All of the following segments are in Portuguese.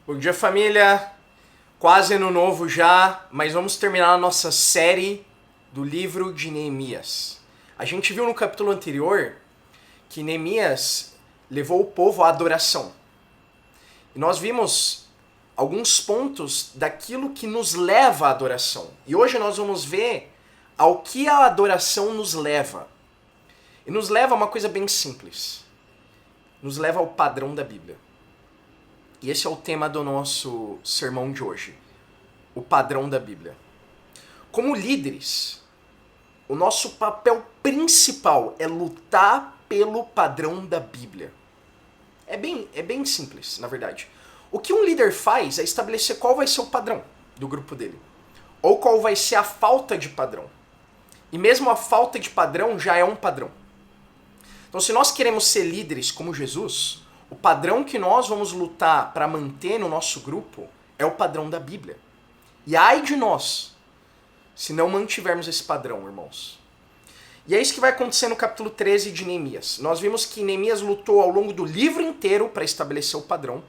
Bom dia, família. Quase ano novo já, mas vamos terminar a nossa série do livro de Neemias. A gente viu no capítulo anterior que Neemias levou o povo à adoração. E nós vimos alguns pontos daquilo que nos leva à adoração. E hoje nós vamos ver ao que a adoração nos leva. E nos leva a uma coisa bem simples. Nos leva ao padrão da Bíblia. E esse é o tema do nosso sermão de hoje. O padrão da Bíblia. Como líderes, o nosso papel principal é lutar pelo padrão da Bíblia. É bem simples, na verdade. O que um líder faz é estabelecer qual vai ser o padrão do grupo dele. Ou qual vai ser a falta de padrão. E mesmo a falta de padrão já é um padrão. Então, se nós queremos ser líderes como Jesus, o padrão que nós vamos lutar para manter no nosso grupo é o padrão da Bíblia. E ai de nós, se não mantivermos esse padrão, irmãos. E é isso que vai acontecer no capítulo 13 de Neemias. Nós vimos que Neemias lutou ao longo do livro inteiro para estabelecer o padrão.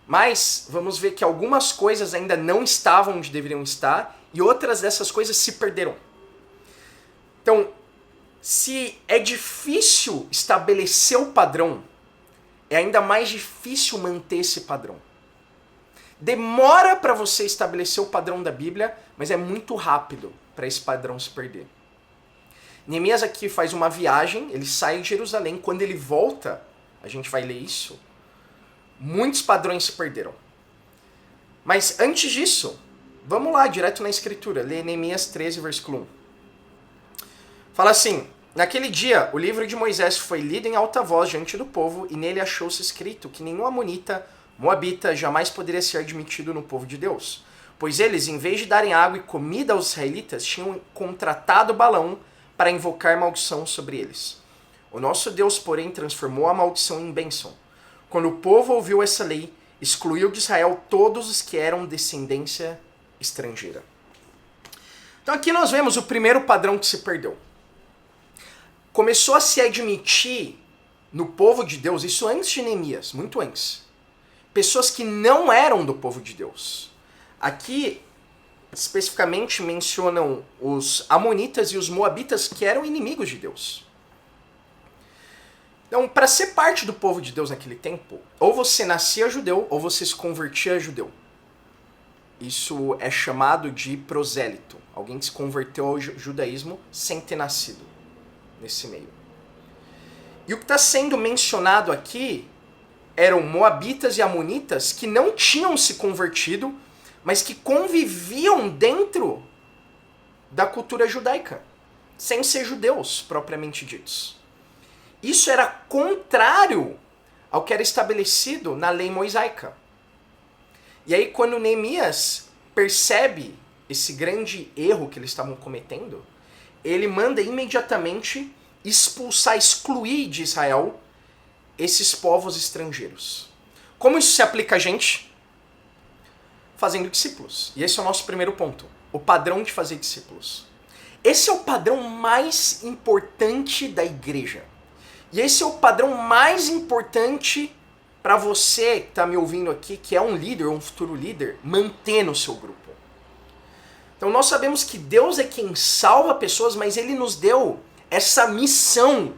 Mas vamos ver que algumas coisas ainda não estavam onde deveriam estar e outras dessas coisas se perderam. Então, se é difícil estabelecer o padrão, é ainda mais difícil manter esse padrão. Demora para você estabelecer o padrão da Bíblia, mas é muito rápido para esse padrão se perder. Neemias aqui faz uma viagem, ele sai de Jerusalém, quando ele volta, a gente vai ler isso, muitos padrões se perderam. Mas antes disso, vamos lá, direto na escritura, lê Neemias 13, versículo 1. Fala assim: naquele dia, o livro de Moisés foi lido em alta voz diante do povo, e nele achou-se escrito que nenhum amonita, moabita, jamais poderia ser admitido no povo de Deus. Pois eles, em vez de darem água e comida aos israelitas, tinham contratado Balaão para invocar maldição sobre eles. O nosso Deus, porém, transformou a maldição em bênção. Quando o povo ouviu essa lei, excluiu de Israel todos os que eram descendência estrangeira. Então aqui nós vemos o primeiro padrão que se perdeu. Começou a se admitir no povo de Deus, isso antes de Neemias, muito antes, pessoas que não eram do povo de Deus. Aqui, especificamente, mencionam os amonitas e os moabitas, que eram inimigos de Deus. Então, para ser parte do povo de Deus naquele tempo, ou você nascia judeu, ou você se convertia a judeu. Isso é chamado de prosélito, alguém que se converteu ao judaísmo sem ter nascido nesse meio. E o que está sendo mencionado aqui eram moabitas e amonitas que não tinham se convertido, mas que conviviam dentro da cultura judaica, sem ser judeus propriamente ditos. Isso era contrário ao que era estabelecido na lei mosaica. E aí, quando Neemias percebe esse grande erro que eles estavam cometendo, ele manda imediatamente expulsar, excluir de Israel esses povos estrangeiros. Como isso se aplica a gente? Fazendo discípulos. E esse é o nosso primeiro ponto. O padrão de fazer discípulos. Esse é o padrão mais importante da igreja. E esse é o padrão mais importante para você que está me ouvindo aqui, que é um líder ou um futuro líder, manter no seu grupo. Então nós sabemos que Deus é quem salva pessoas, mas Ele nos deu essa missão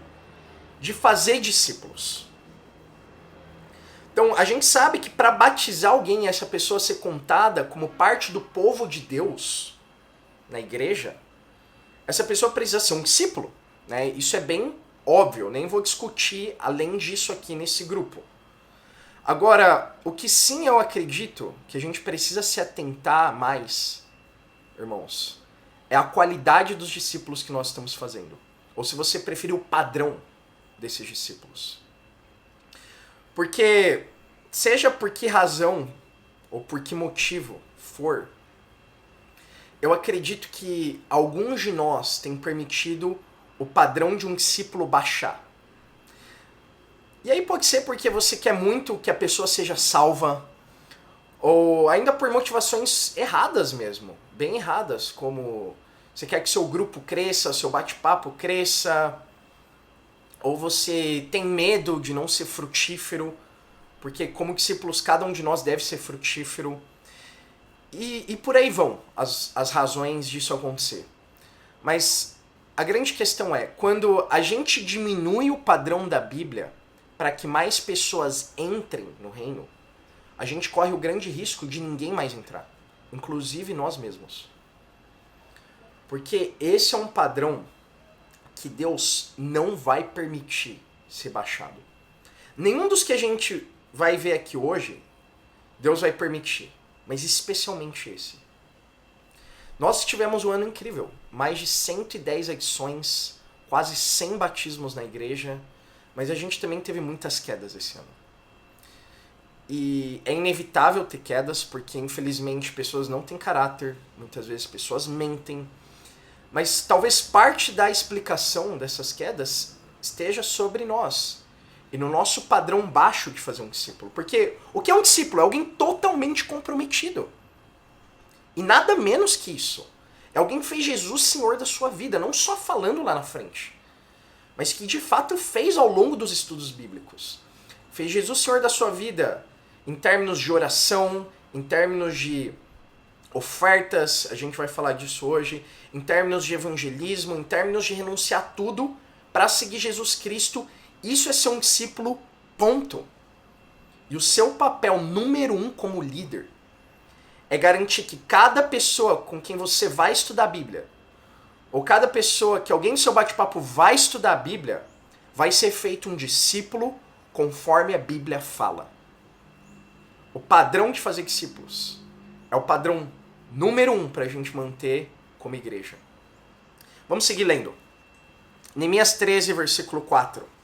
de fazer discípulos. Então a gente sabe que para batizar alguém e essa pessoa ser contada como parte do povo de Deus na igreja, essa pessoa precisa ser um discípulo, né? Isso é bem óbvio, nem vou discutir além disso aqui nesse grupo. Agora, o que sim eu acredito que a gente precisa se atentar mais, irmãos, é a qualidade dos discípulos que nós estamos fazendo. Ou se você preferir, o padrão desses discípulos. Porque, seja por que razão ou por que motivo for, eu acredito que alguns de nós têm permitido o padrão de um discípulo baixar. E aí pode ser porque você quer muito que a pessoa seja salva, ou ainda por motivações erradas mesmo, bem erradas, como você quer que seu grupo cresça, seu bate-papo cresça, ou você tem medo de não ser frutífero porque como discípulos cada um de nós deve ser frutífero. E por aí vão as razões disso acontecer. Mas a grande questão é, quando a gente diminui o padrão da Bíblia para que mais pessoas entrem no reino, a gente corre o grande risco de ninguém mais entrar, inclusive nós mesmos. Porque esse é um padrão que Deus não vai permitir ser baixado. Nenhum dos que a gente vai ver aqui hoje, Deus vai permitir, mas especialmente esse. Nós tivemos um ano incrível, mais de 110 edições, quase 100 batismos na igreja, mas a gente também teve muitas quedas esse ano. E é inevitável ter quedas, porque infelizmente pessoas não têm caráter, muitas vezes pessoas mentem, mas talvez parte da explicação dessas quedas esteja sobre nós e no nosso padrão baixo de fazer um discípulo. Porque o que é um discípulo? É alguém totalmente comprometido. E nada menos que isso. É alguém que fez Jesus Senhor da sua vida, não só falando lá na frente, mas que de fato fez ao longo dos estudos bíblicos. Fez Jesus Senhor da sua vida em termos de oração, em termos de ofertas, a gente vai falar disso hoje, em termos de evangelismo, em termos de renunciar tudo para seguir Jesus Cristo. Isso é ser um discípulo, ponto. E o seu papel número 1 como líder é garantir que cada pessoa com quem você vai estudar a Bíblia, ou cada pessoa que alguém no seu bate-papo vai estudar a Bíblia, vai ser feito um discípulo conforme a Bíblia fala. O padrão de fazer discípulos é o padrão número 1 para a gente manter como igreja. Vamos seguir lendo. Neemias 13, versículo 4.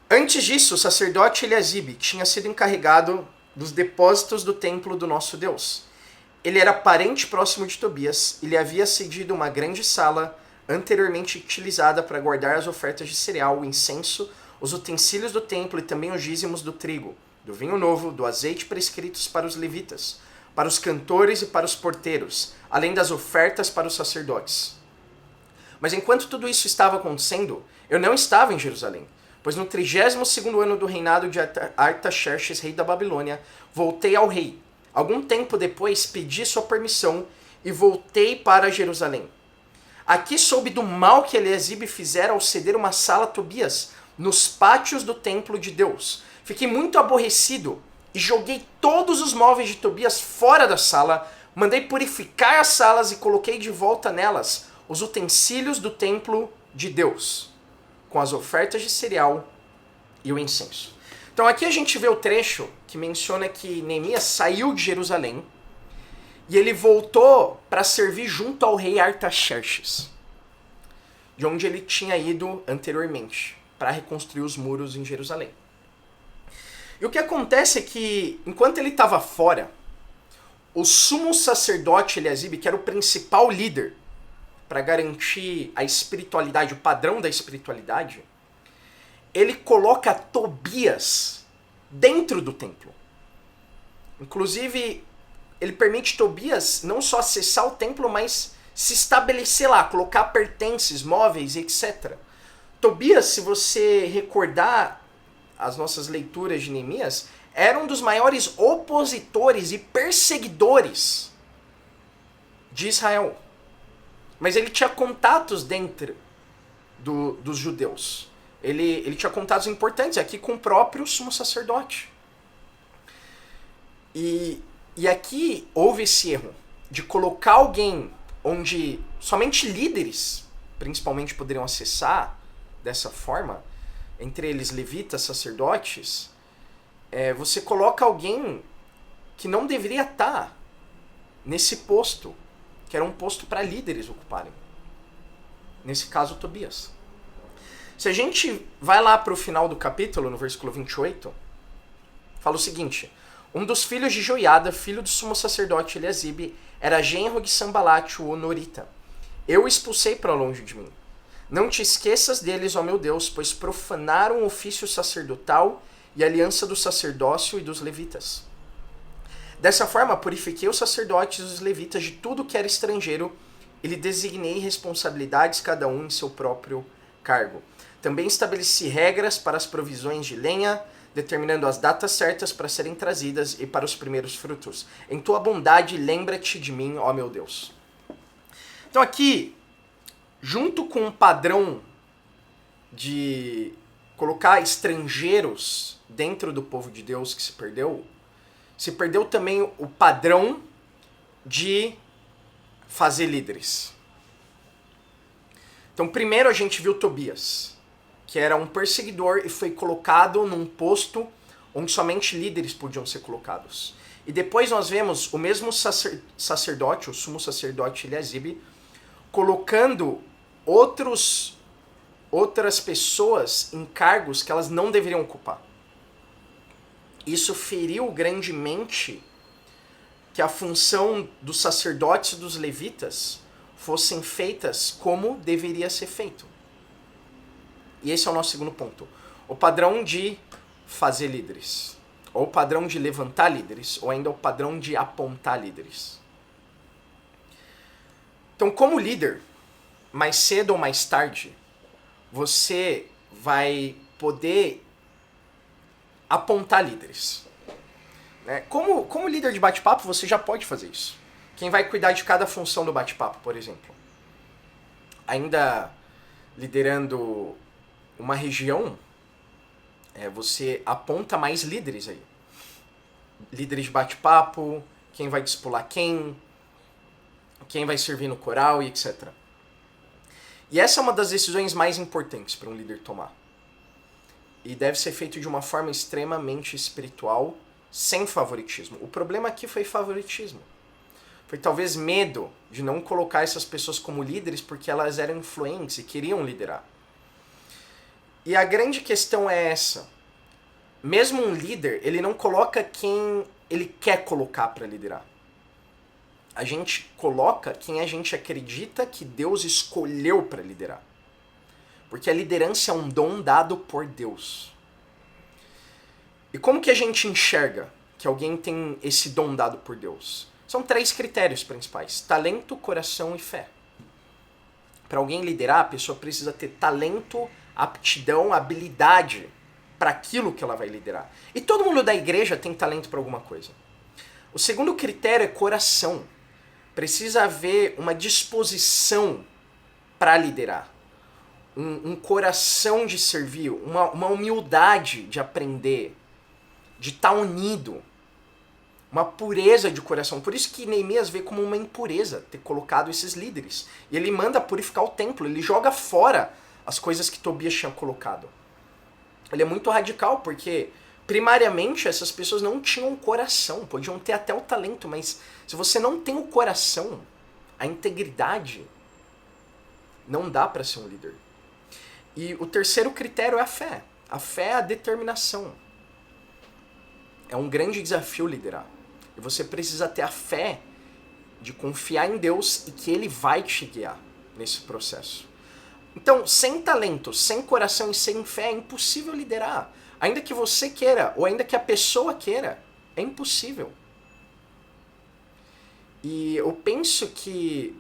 Antes disso, o sacerdote Eliasibe tinha sido encarregado dos depósitos do templo do nosso Deus. Ele era parente próximo de Tobias e lhe havia cedido uma grande sala anteriormente utilizada para guardar as ofertas de cereal, o incenso, os utensílios do templo e também os dízimos do trigo, do vinho novo, do azeite prescritos para os levitas, para os cantores e para os porteiros, além das ofertas para os sacerdotes. Mas enquanto tudo isso estava acontecendo, eu não estava em Jerusalém, pois no 32º ano do reinado de Artaxerxes, rei da Babilônia, voltei ao rei. Algum tempo depois pedi sua permissão e voltei para Jerusalém. Aqui soube do mal que Eliasibe fizera ao ceder uma sala a Tobias nos pátios do templo de Deus. Fiquei muito aborrecido e joguei todos os móveis de Tobias fora da sala, mandei purificar as salas e coloquei de volta nelas os utensílios do templo de Deus, com as ofertas de cereal e o incenso. Então aqui a gente vê o trecho que menciona que Neemias saiu de Jerusalém e ele voltou para servir junto ao rei Artaxerxes, de onde ele tinha ido anteriormente, para reconstruir os muros em Jerusalém. E o que acontece é que, enquanto ele estava fora, o sumo sacerdote Eliasibe, que era o principal líder para garantir a espiritualidade, o padrão da espiritualidade, ele coloca Tobias dentro do templo. Inclusive, ele permite Tobias não só acessar o templo, mas se estabelecer lá, colocar pertences, móveis, etc. Tobias, se você recordar as nossas leituras de Neemias, era um dos maiores opositores e perseguidores de Israel. Mas ele tinha contatos dentro dos judeus. Ele tinha contatos importantes aqui com o próprio sumo sacerdote. E aqui houve esse erro de colocar alguém onde somente líderes, principalmente, poderiam acessar dessa forma, entre eles levitas, sacerdotes. Você coloca alguém que não deveria estar nesse posto, que era um posto para líderes ocuparem. Nesse caso, Tobias. Se a gente vai lá para o final do capítulo, no versículo 28, fala o seguinte: um dos filhos de Joiada, filho do sumo sacerdote Eliasibe, era genro de Sambalate, o honorita. Eu o expulsei para longe de mim. Não te esqueças deles, ó meu Deus, pois profanaram o ofício sacerdotal e a aliança do sacerdócio e dos levitas. Dessa forma, purifiquei os sacerdotes e os levitas de tudo que era estrangeiro e lhe designei responsabilidades cada um em seu próprio cargo. Também estabeleci regras para as provisões de lenha, determinando as datas certas para serem trazidas e para os primeiros frutos. Em tua bondade, lembra-te de mim, ó meu Deus. Então aqui, junto com o padrão de colocar estrangeiros dentro do povo de Deus que se perdeu também o padrão de fazer líderes. Então primeiro a gente viu Tobias, que era um perseguidor e foi colocado num posto onde somente líderes podiam ser colocados. E depois nós vemos o mesmo sacerdote, o sumo sacerdote Eliasibe, colocando outras pessoas em cargos que elas não deveriam ocupar. Isso feriu grandemente que a função dos sacerdotes e dos levitas fossem feitas como deveria ser feito. E esse é o nosso segundo ponto. O padrão de fazer líderes. Ou o padrão de levantar líderes. Ou ainda o padrão de apontar líderes. Então, como líder, mais cedo ou mais tarde, você vai poder apontar líderes. Como líder de bate-papo, você já pode fazer isso. Quem vai cuidar de cada função do bate-papo, por exemplo? Ainda liderando uma região, você aponta mais líderes aí. Líderes de bate-papo, quem vai discipular quem vai servir no coral e etc. E essa é uma das decisões mais importantes para um líder tomar. E deve ser feito de uma forma extremamente espiritual, sem favoritismo. O problema aqui foi favoritismo. Foi talvez medo de não colocar essas pessoas como líderes porque elas eram influentes e queriam liderar. E a grande questão é essa. Mesmo um líder, ele não coloca quem ele quer colocar para liderar. A gente coloca quem a gente acredita que Deus escolheu para liderar. Porque a liderança é um dom dado por Deus. E como que a gente enxerga que alguém tem esse dom dado por Deus? São 3 critérios principais: talento, coração e fé. Para alguém liderar, a pessoa precisa ter talento, aptidão, habilidade para aquilo que ela vai liderar. E todo mundo da igreja tem talento para alguma coisa. O segundo critério é coração. Precisa haver uma disposição para liderar. Um coração de servir, uma humildade de aprender, de estar unido. Uma pureza de coração. Por isso que Neemias vê como uma impureza ter colocado esses líderes. E ele manda purificar o templo, ele joga fora as coisas que Tobias tinha colocado. Ele é muito radical, porque primariamente essas pessoas não tinham coração, podiam ter até o talento, mas se você não tem o coração, a integridade, não dá para ser um líder. E o terceiro critério é a fé. A fé é a determinação. É um grande desafio liderar. E você precisa ter a fé de confiar em Deus e que Ele vai te guiar nesse processo. Então, sem talento, sem coração e sem fé, é impossível liderar. Ainda que você queira, ou ainda que a pessoa queira, é impossível. E eu penso que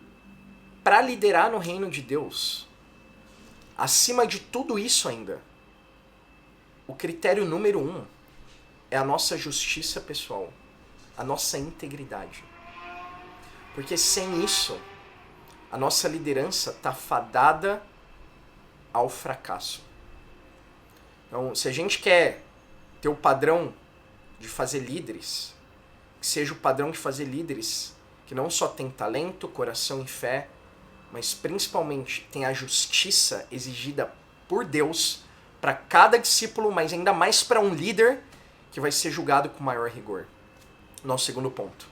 para liderar no reino de Deus, acima de tudo isso ainda, o critério número 1 é a nossa justiça pessoal, a nossa integridade. Porque sem isso, a nossa liderança está fadada ao fracasso. Então, se a gente quer ter o padrão de fazer líderes, que seja o padrão de fazer líderes que não só tem talento, coração e fé, mas principalmente tem a justiça exigida por Deus para cada discípulo, mas ainda mais para um líder que vai ser julgado com maior rigor. Nosso segundo ponto.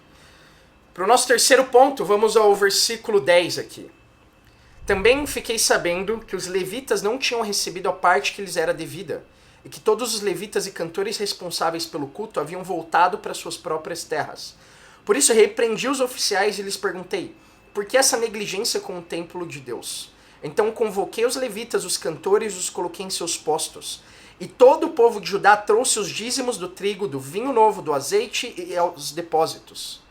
Para o nosso terceiro ponto, vamos ao versículo 10 aqui. Também fiquei sabendo que os levitas não tinham recebido a parte que lhes era devida, e que todos os levitas e cantores responsáveis pelo culto haviam voltado para suas próprias terras. Por isso repreendi os oficiais e lhes perguntei, por que essa negligência com o templo de Deus? Então convoquei os levitas, os cantores, e os coloquei em seus postos. E todo o povo de Judá trouxe os dízimos do trigo, do vinho novo, do azeite e aos depósitos.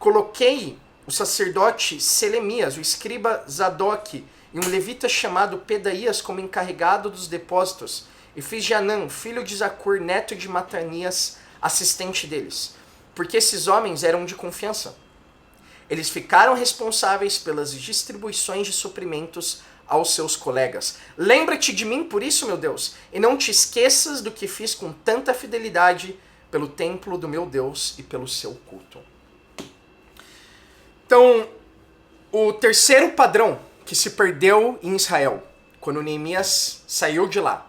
Coloquei o sacerdote Selemias, o escriba Zadok e um levita chamado Pedaías como encarregado dos depósitos, e fiz de Anã, filho de Zacur, neto de Matanias, assistente deles, porque esses homens eram de confiança. Eles ficaram responsáveis pelas distribuições de suprimentos aos seus colegas. Lembra-te de mim por isso, meu Deus, e não te esqueças do que fiz com tanta fidelidade pelo templo do meu Deus e pelo seu culto. Então, o terceiro padrão que se perdeu em Israel, quando Neemias saiu de lá,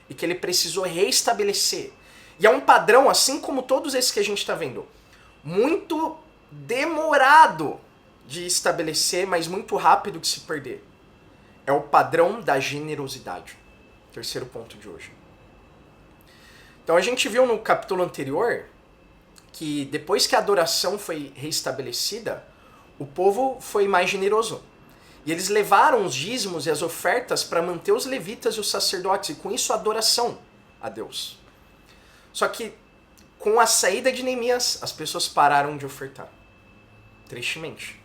e que ele precisou reestabelecer, e é um padrão, assim como todos esses que a gente está vendo, muito demorado de estabelecer, mas muito rápido de se perder. É o padrão da generosidade. Terceiro ponto de hoje. Então a gente viu no capítulo anterior que depois que a adoração foi reestabelecida, o povo foi mais generoso. E eles levaram os dízimos e as ofertas para manter os levitas e os sacerdotes, e com isso a adoração a Deus. Só que com a saída de Neemias, as pessoas pararam de ofertar. Tristemente.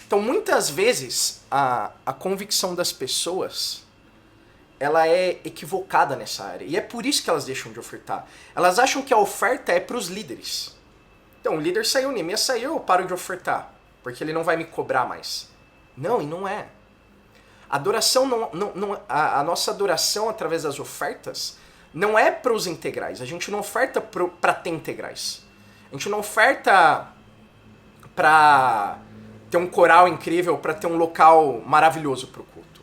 Então muitas vezes a convicção das pessoas ela é equivocada nessa área. E é por isso que elas deixam de ofertar. Elas acham que a oferta é para os líderes. Então o líder saiu, Neemias saiu, eu paro de ofertar, porque ele não vai me cobrar mais. Não, e não é. Adoração a nossa adoração através das ofertas não é para os integrais. A gente não oferta para ter integrais. A gente não oferta para ter um coral incrível, para ter um local maravilhoso para o culto.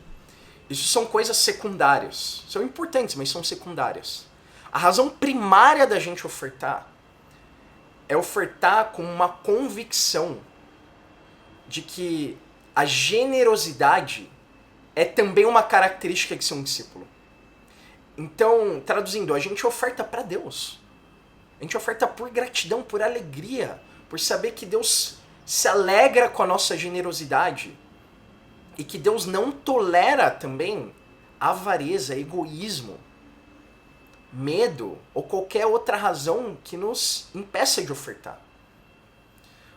Isso são coisas secundárias. São importantes, mas são secundárias. A razão primária da gente ofertar é ofertar com uma convicção de que a generosidade é também uma característica de ser um discípulo. Então, traduzindo, a gente oferta para Deus. A gente oferta por gratidão, por alegria, por saber que Deus se alegra com a nossa generosidade e que Deus não tolera também avareza, egoísmo, medo ou qualquer outra razão que nos impeça de ofertar.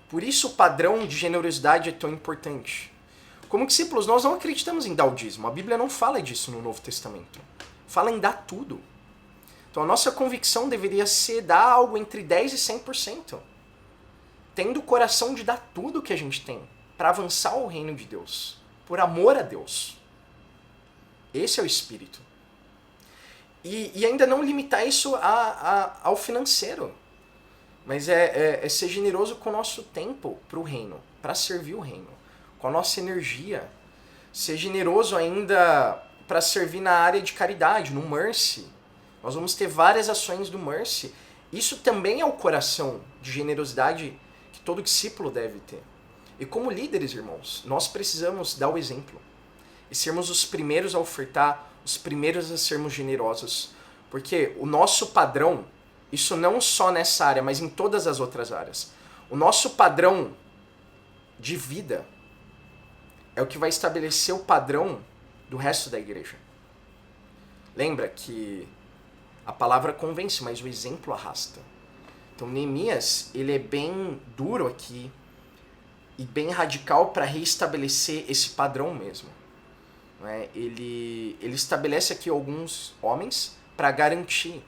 Por isso o padrão de generosidade é tão importante. Como discípulos, nós não acreditamos em dar o dízimo. A Bíblia não fala disso no Novo Testamento. Fala em dar tudo. Então a nossa convicção deveria ser dar algo entre 10% e 100%. Tendo o coração de dar tudo que a gente tem para avançar o reino de Deus. Por amor a Deus. Esse é o espírito. E ainda não limitar isso ao financeiro. Mas é ser generoso com o nosso tempo para o reino. Para servir o reino. Com a nossa energia. Ser generoso ainda para servir na área de caridade, no Mercy. Nós vamos ter várias ações do Mercy. Isso também é o coração de generosidade que todo discípulo deve ter. E como líderes, irmãos, nós precisamos dar o exemplo. E sermos os primeiros a ofertar, os primeiros a sermos generosos. Porque o nosso padrão, isso não só nessa área, mas em todas as outras áreas. O nosso padrão de vida é o que vai estabelecer o padrão do resto da igreja. Lembra que a palavra convence, mas o exemplo arrasta. Então Neemias, ele é bem duro aqui e bem radical para reestabelecer esse padrão mesmo. Né? Ele estabelece aqui alguns homens para garantir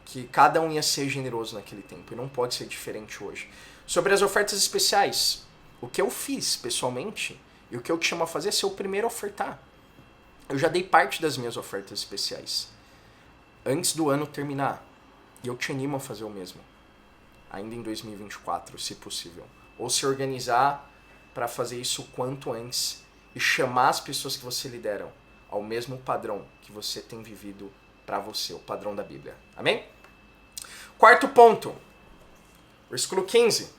que cada um ia ser generoso naquele tempo, e não pode ser diferente hoje. Sobre as ofertas especiais, o que eu fiz pessoalmente, e o que eu te chamo a fazer é ser o primeiro a ofertar. Eu já dei parte das minhas ofertas especiais antes do ano terminar, e eu te animo a fazer o mesmo, ainda em 2024, se possível. Ou se organizar para fazer isso o quanto antes e chamar as pessoas que você lidera ao mesmo padrão que você tem vivido para você, o padrão da Bíblia. Amém? Quarto ponto, versículo 15.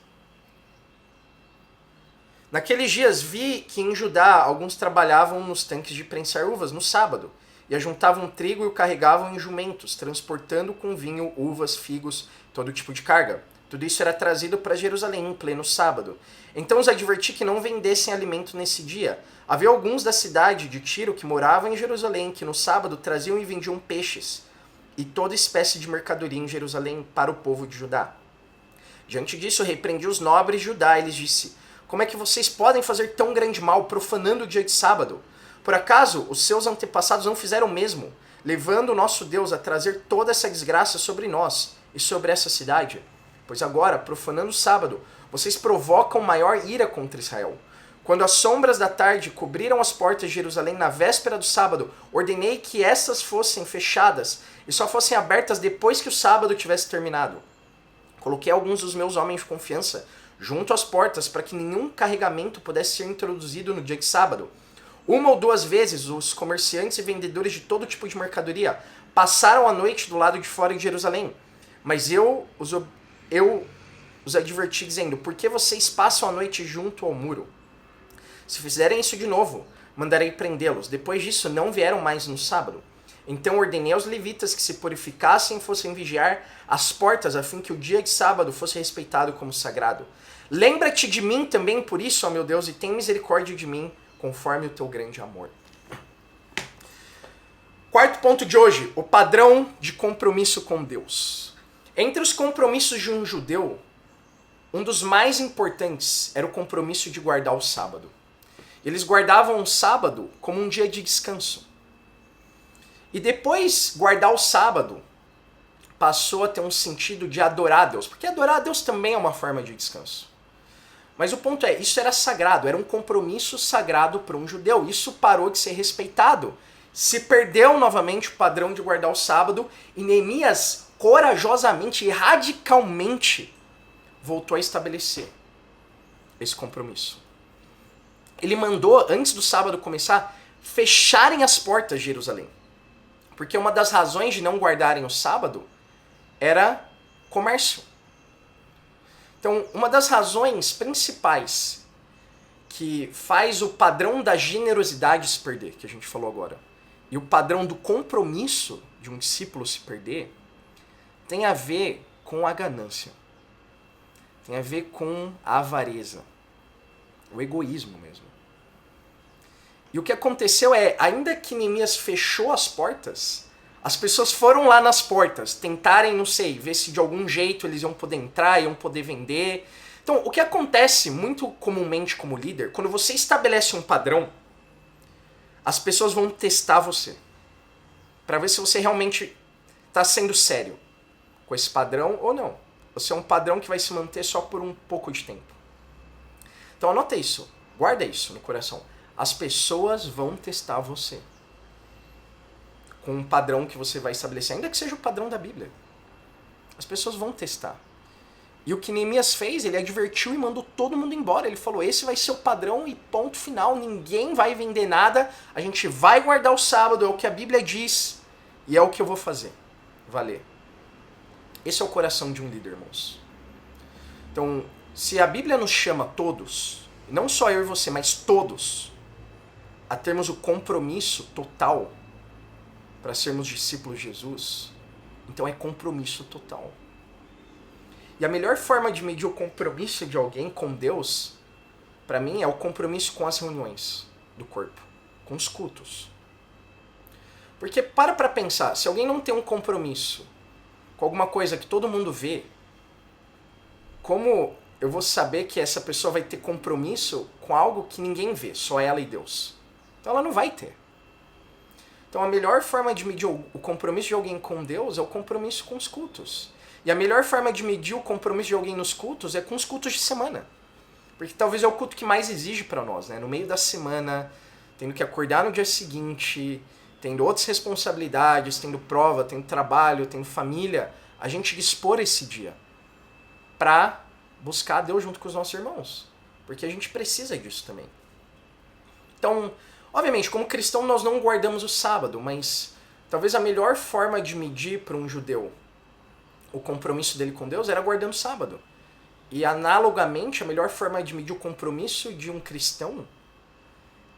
Naqueles dias vi que em Judá alguns trabalhavam nos tanques de prensar uvas no sábado, e ajuntavam trigo e o carregavam em jumentos, transportando com vinho, uvas, figos, todo tipo de carga. Tudo isso era trazido para Jerusalém em pleno sábado. Então os adverti que não vendessem alimento nesse dia. Havia alguns da cidade de Tiro que moravam em Jerusalém, que no sábado traziam e vendiam peixes e toda espécie de mercadoria em Jerusalém para o povo de Judá. Diante disso, repreendi os nobres de Judá e lhes disse: como é que vocês podem fazer tão grande mal, profanando o dia de sábado? Por acaso os seus antepassados não fizeram o mesmo? levando o nosso Deus a trazer toda essa desgraça sobre nós e sobre essa cidade? Pois agora, profanando o sábado, vocês provocam maior ira contra Israel. Quando as sombras da tarde cobriram as portas de Jerusalém na véspera do sábado, ordenei que essas fossem fechadas e só fossem abertas depois que o sábado tivesse terminado. Coloquei alguns dos meus homens de confiança junto às portas para que nenhum carregamento pudesse ser introduzido no dia de sábado. Uma ou duas vezes, os comerciantes e vendedores de todo tipo de mercadoria passaram a noite do lado de fora de Jerusalém. Mas eu os adverti dizendo, por que vocês passam a noite junto ao muro? Se fizerem isso de novo, mandarei prendê-los. Depois disso, não vieram mais no sábado. Então ordenei aos levitas que se purificassem e fossem vigiar as portas, a fim que o dia de sábado fosse respeitado como sagrado. Lembra-te de mim também por isso, ó meu Deus, e tem misericórdia de mim, conforme o teu grande amor. Quarto ponto de hoje, o padrão de compromisso com Deus. Entre os compromissos de um judeu, um dos mais importantes era o compromisso de guardar o sábado. Eles guardavam o sábado como um dia de descanso. E depois, guardar o sábado passou a ter um sentido de adorar a Deus, porque adorar a Deus também é uma forma de descanso. Mas o ponto é, isso era sagrado, era um compromisso sagrado para um judeu. Isso parou de ser respeitado. Se perdeu novamente o padrão de guardar o sábado e Neemias corajosamente e radicalmente voltou a estabelecer esse compromisso. Ele mandou, antes do sábado começar, fecharem as portas de Jerusalém. Porque uma das razões de não guardarem o sábado era comércio. Então, uma das razões principais que faz o padrão da generosidade se perder, que a gente falou agora, e o padrão do compromisso de um discípulo se perder, tem a ver com a ganância. Tem a ver com a avareza. O egoísmo mesmo. E o que aconteceu é, ainda que Neemias fechou as portas, as pessoas foram lá nas portas, tentarem, não sei, ver se de algum jeito eles iam poder entrar, iam poder vender. Então, o que acontece muito comumente como líder, quando você estabelece um padrão, as pessoas vão testar você. Para ver se você realmente está sendo sério com esse padrão ou não. Você é um padrão que vai se manter só por um pouco de tempo. Então anota isso, guarda isso no coração. As pessoas vão testar você com um padrão que você vai estabelecer, ainda que seja o padrão da Bíblia. As pessoas vão testar. E o que Neemias fez, ele advertiu e mandou todo mundo embora. Ele falou, esse vai ser o padrão e ponto final, ninguém vai vender nada, a gente vai guardar o sábado, é o que a Bíblia diz e é o que eu vou fazer. Valer. Esse é o coração de um líder, irmãos. Então, se a Bíblia nos chama todos, não só eu e você, mas todos, a termos o compromisso total para sermos discípulos de Jesus, então é compromisso total. E a melhor forma de medir o compromisso de alguém com Deus, para mim, é o compromisso com as reuniões do corpo, com os cultos. Porque para pensar, se alguém não tem um compromisso com alguma coisa que todo mundo vê, como eu vou saber que essa pessoa vai ter compromisso com algo que ninguém vê, só ela e Deus? Então ela não vai ter. Então a melhor forma de medir o compromisso de alguém com Deus é o compromisso com os cultos. E a melhor forma de medir o compromisso de alguém nos cultos é com os cultos de semana. Porque talvez é o culto que mais exige para nós, né? No meio da semana, tendo que acordar no dia seguinte, tendo outras responsabilidades, tendo prova, tendo trabalho, tendo família, a gente dispor esse dia para buscar a Deus junto com os nossos irmãos. Porque a gente precisa disso também. Então, obviamente, como cristão nós não guardamos o sábado, mas talvez a melhor forma de medir para um judeu o compromisso dele com Deus era guardando o sábado. E análogamente, a melhor forma de medir o compromisso de um cristão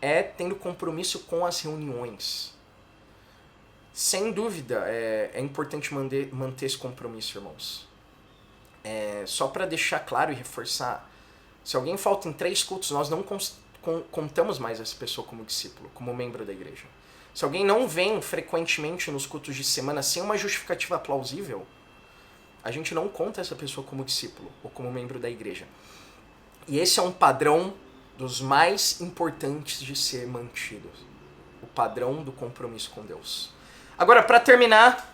é tendo compromisso com as reuniões. Sem dúvida, é importante manter esse compromisso, irmãos. Só para deixar claro e reforçar, se alguém falta em 3 cultos, nós não contamos mais essa pessoa como discípulo, como membro da igreja. Se alguém não vem frequentemente nos cultos de semana sem uma justificativa plausível, a gente não conta essa pessoa como discípulo ou como membro da igreja. E esse é um padrão dos mais importantes de ser mantido. O padrão do compromisso com Deus. Agora, para terminar,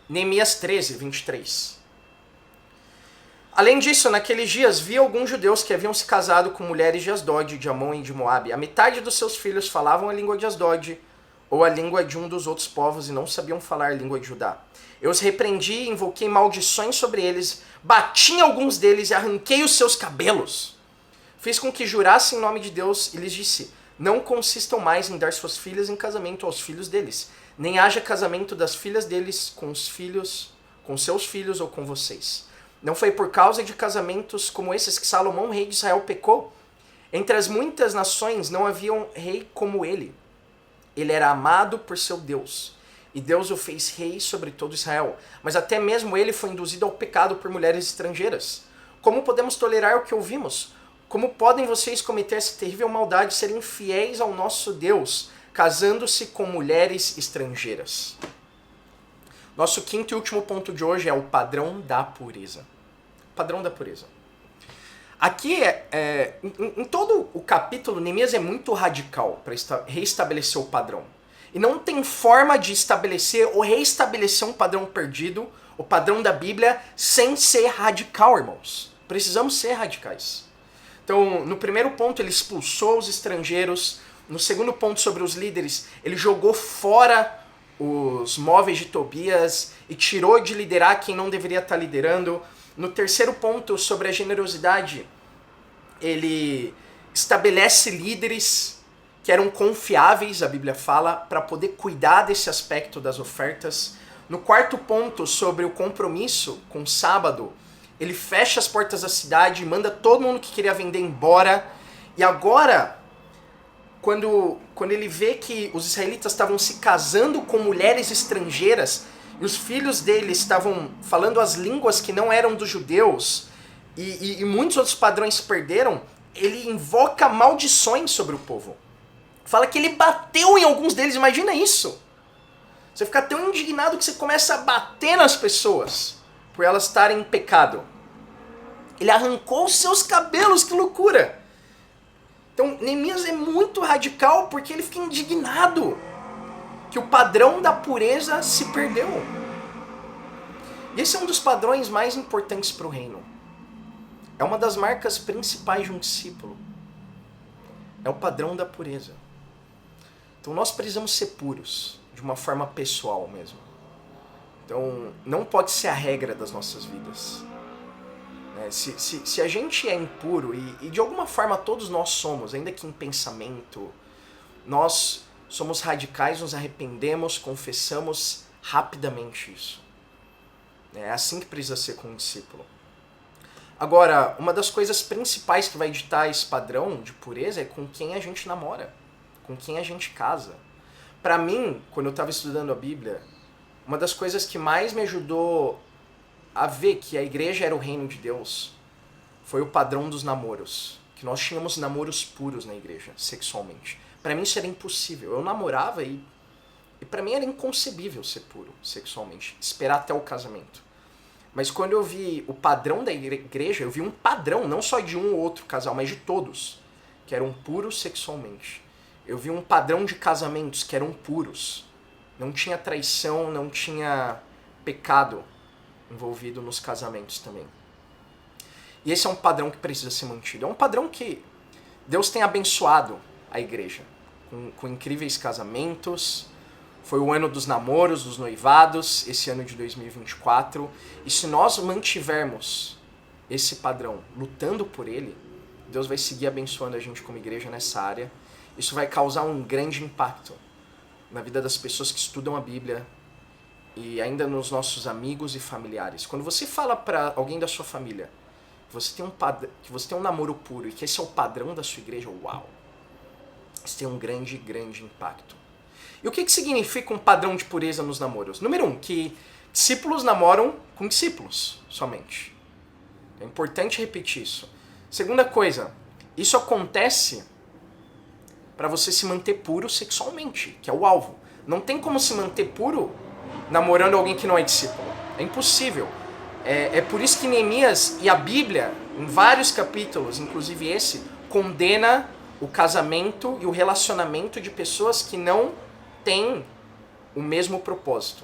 Neemias 13, 23. Além disso, naqueles dias vi alguns judeus que haviam se casado com mulheres de Asdod, de Amon e de Moabe. A metade dos seus filhos falavam a língua de Asdod ou a língua de um dos outros povos e não sabiam falar a língua de Judá. Eu os repreendi, invoquei maldições sobre eles, bati em alguns deles e arranquei os seus cabelos. Fiz com que jurassem em nome de Deus e lhes disse: não consistam mais em dar suas filhas em casamento aos filhos deles, nem haja casamento das filhas deles com seus filhos ou com vocês. Não foi por causa de casamentos como esses que Salomão, rei de Israel, pecou. Entre as muitas nações não havia um rei como ele. Ele era amado por seu Deus, e Deus o fez rei sobre todo Israel. Mas até mesmo ele foi induzido ao pecado por mulheres estrangeiras. Como podemos tolerar o que ouvimos? Como podem vocês cometer essa terrível maldade e serem fiéis ao nosso Deus, casando-se com mulheres estrangeiras? Nosso quinto e último ponto de hoje é o padrão da pureza. Padrão da pureza. Aqui, em todo o capítulo, Neemias é muito radical para reestabelecer o padrão. E não tem forma de estabelecer ou reestabelecer um padrão perdido, o padrão da Bíblia, sem ser radical, irmãos. Precisamos ser radicais. Então, no primeiro ponto, ele expulsou os estrangeiros. No segundo ponto, sobre os líderes, ele jogou fora os móveis de Tobias e tirou de liderar quem não deveria estar liderando. No terceiro ponto, sobre a generosidade, ele estabelece líderes que eram confiáveis, a Bíblia fala, para poder cuidar desse aspecto das ofertas. No quarto ponto, sobre o compromisso com o sábado, ele fecha as portas da cidade, manda todo mundo que queria vender embora. E agora, quando ele vê que os israelitas estavam se casando com mulheres estrangeiras e os filhos deles estavam falando as línguas que não eram dos judeus e muitos outros padrões se perderam, ele invoca maldições sobre o povo. Fala que ele bateu em alguns deles, imagina isso. Você fica tão indignado que você começa a bater nas pessoas por elas estarem em pecado. Ele arrancou os seus cabelos, que loucura! Então, Neemias é muito radical porque ele fica indignado que o padrão da pureza se perdeu. E esse é um dos padrões mais importantes para o reino. É uma das marcas principais de um discípulo. É o padrão da pureza. Então, nós precisamos ser puros, de uma forma pessoal mesmo. Então, não pode ser a regra das nossas vidas. Se a gente é impuro, e de alguma forma todos nós somos, ainda que em pensamento, nós somos radicais, nos arrependemos, confessamos rapidamente isso. É assim que precisa ser com um discípulo. Agora, uma das coisas principais que vai ditar esse padrão de pureza é com quem a gente namora, com quem a gente casa. Para mim, quando eu estava estudando a Bíblia, uma das coisas que mais me ajudou a ver que a igreja era o reino de Deus foi o padrão dos namoros. Que nós tínhamos namoros puros na igreja, sexualmente. Para mim isso era impossível. Eu namorava e para mim era inconcebível ser puro sexualmente. Esperar até o casamento. Mas quando eu vi o padrão da igreja, eu vi um padrão, não só de um ou outro casal, mas de todos, que eram puros sexualmente. Eu vi um padrão de casamentos que eram puros. Não tinha traição, não tinha pecado envolvido nos casamentos também. E esse é um padrão que precisa ser mantido. É um padrão que Deus tem abençoado a igreja, com incríveis casamentos. Foi o ano dos namoros, dos noivados, esse ano de 2024. E se nós mantivermos esse padrão, lutando por ele, Deus vai seguir abençoando a gente como igreja nessa área. Isso vai causar um grande impacto na vida das pessoas que estudam a Bíblia, e ainda nos nossos amigos e familiares. Quando você fala para alguém da sua família que você tem um namoro puro e que esse é o padrão da sua igreja, uau! Isso tem um grande, grande impacto. E o que significa um padrão de pureza nos namoros? Número 1, que discípulos namoram com discípulos somente. É importante repetir isso. Segunda coisa, isso acontece para você se manter puro sexualmente, que é o alvo. Não tem como se manter puro namorando alguém que não é discípulo. É impossível. É por isso que Neemias e a Bíblia, em vários capítulos, inclusive esse, condena o casamento e o relacionamento de pessoas que não têm o mesmo propósito.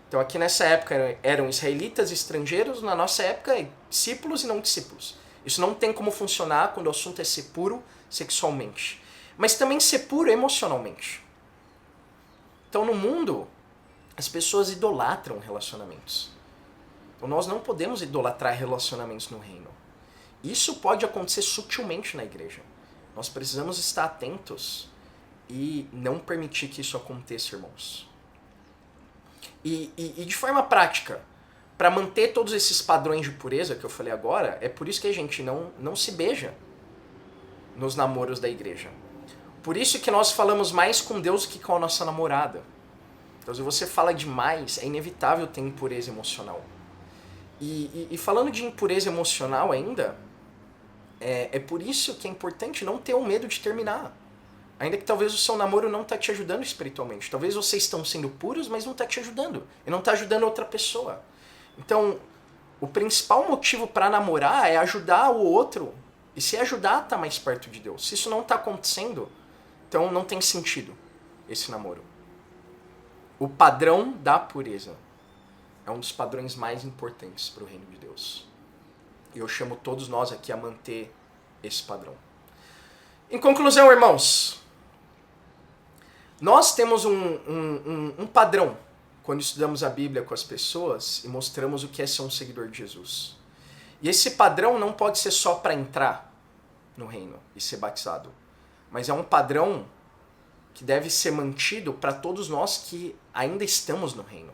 Então aqui nessa época eram israelitas e estrangeiros, na nossa época discípulos e não discípulos. Isso não tem como funcionar quando o assunto é ser puro sexualmente, mas também ser puro emocionalmente. Então no mundo, as pessoas idolatram relacionamentos. Então nós não podemos idolatrar relacionamentos no reino. Isso pode acontecer sutilmente na igreja. Nós precisamos estar atentos e não permitir que isso aconteça, irmãos. E de forma prática, para manter todos esses padrões de pureza que eu falei agora, é por isso que a gente não se beija nos namoros da igreja. Por isso que nós falamos mais com Deus do que com a nossa namorada. Então se você fala demais, é inevitável ter impureza emocional. E falando de impureza emocional ainda, é por isso que é importante não ter o medo de terminar. Ainda que talvez o seu namoro não está te ajudando espiritualmente. Talvez vocês estão sendo puros, mas não está te ajudando. E não está ajudando outra pessoa. Então, o principal motivo para namorar é ajudar o outro. E se ajudar, tá mais perto de Deus. Se isso não está acontecendo, então não tem sentido esse namoro. O padrão da pureza é um dos padrões mais importantes para o reino de Deus. E eu chamo todos nós aqui a manter esse padrão. Em conclusão, irmãos, nós temos um padrão quando estudamos a Bíblia com as pessoas e mostramos o que é ser um seguidor de Jesus. E esse padrão não pode ser só para entrar no reino e ser batizado, mas é um padrão que deve ser mantido para todos nós que ainda estamos no reino.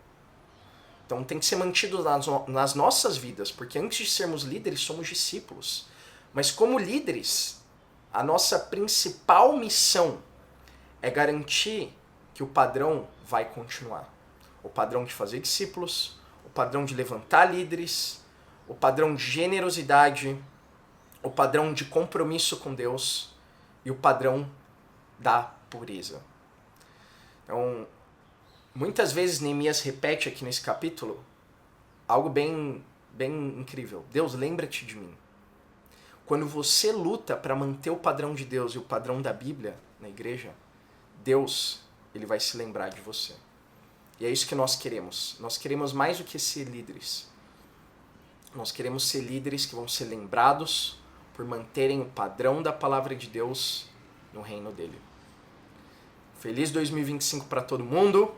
Então tem que ser mantido nas nossas vidas, porque antes de sermos líderes, somos discípulos. Mas como líderes, a nossa principal missão é garantir que o padrão vai continuar. O padrão de fazer discípulos, o padrão de levantar líderes, o padrão de generosidade, o padrão de compromisso com Deus e o padrão da pureza. Então, muitas vezes Neemias repete aqui nesse capítulo algo bem incrível. Deus, lembra-te de mim. Quando você luta para manter o padrão de Deus e o padrão da Bíblia na igreja, Deus, ele vai se lembrar de você. E é isso que nós queremos. Nós queremos mais do que ser líderes. Nós queremos ser líderes que vão ser lembrados por manterem o padrão da palavra de Deus no reino dele. Feliz 2025 para todo mundo.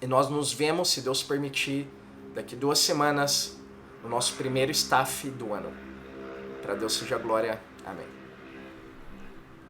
E nós nos vemos, se Deus permitir, daqui 2 semanas, no nosso primeiro staff do ano. Para Deus seja a glória. Amém.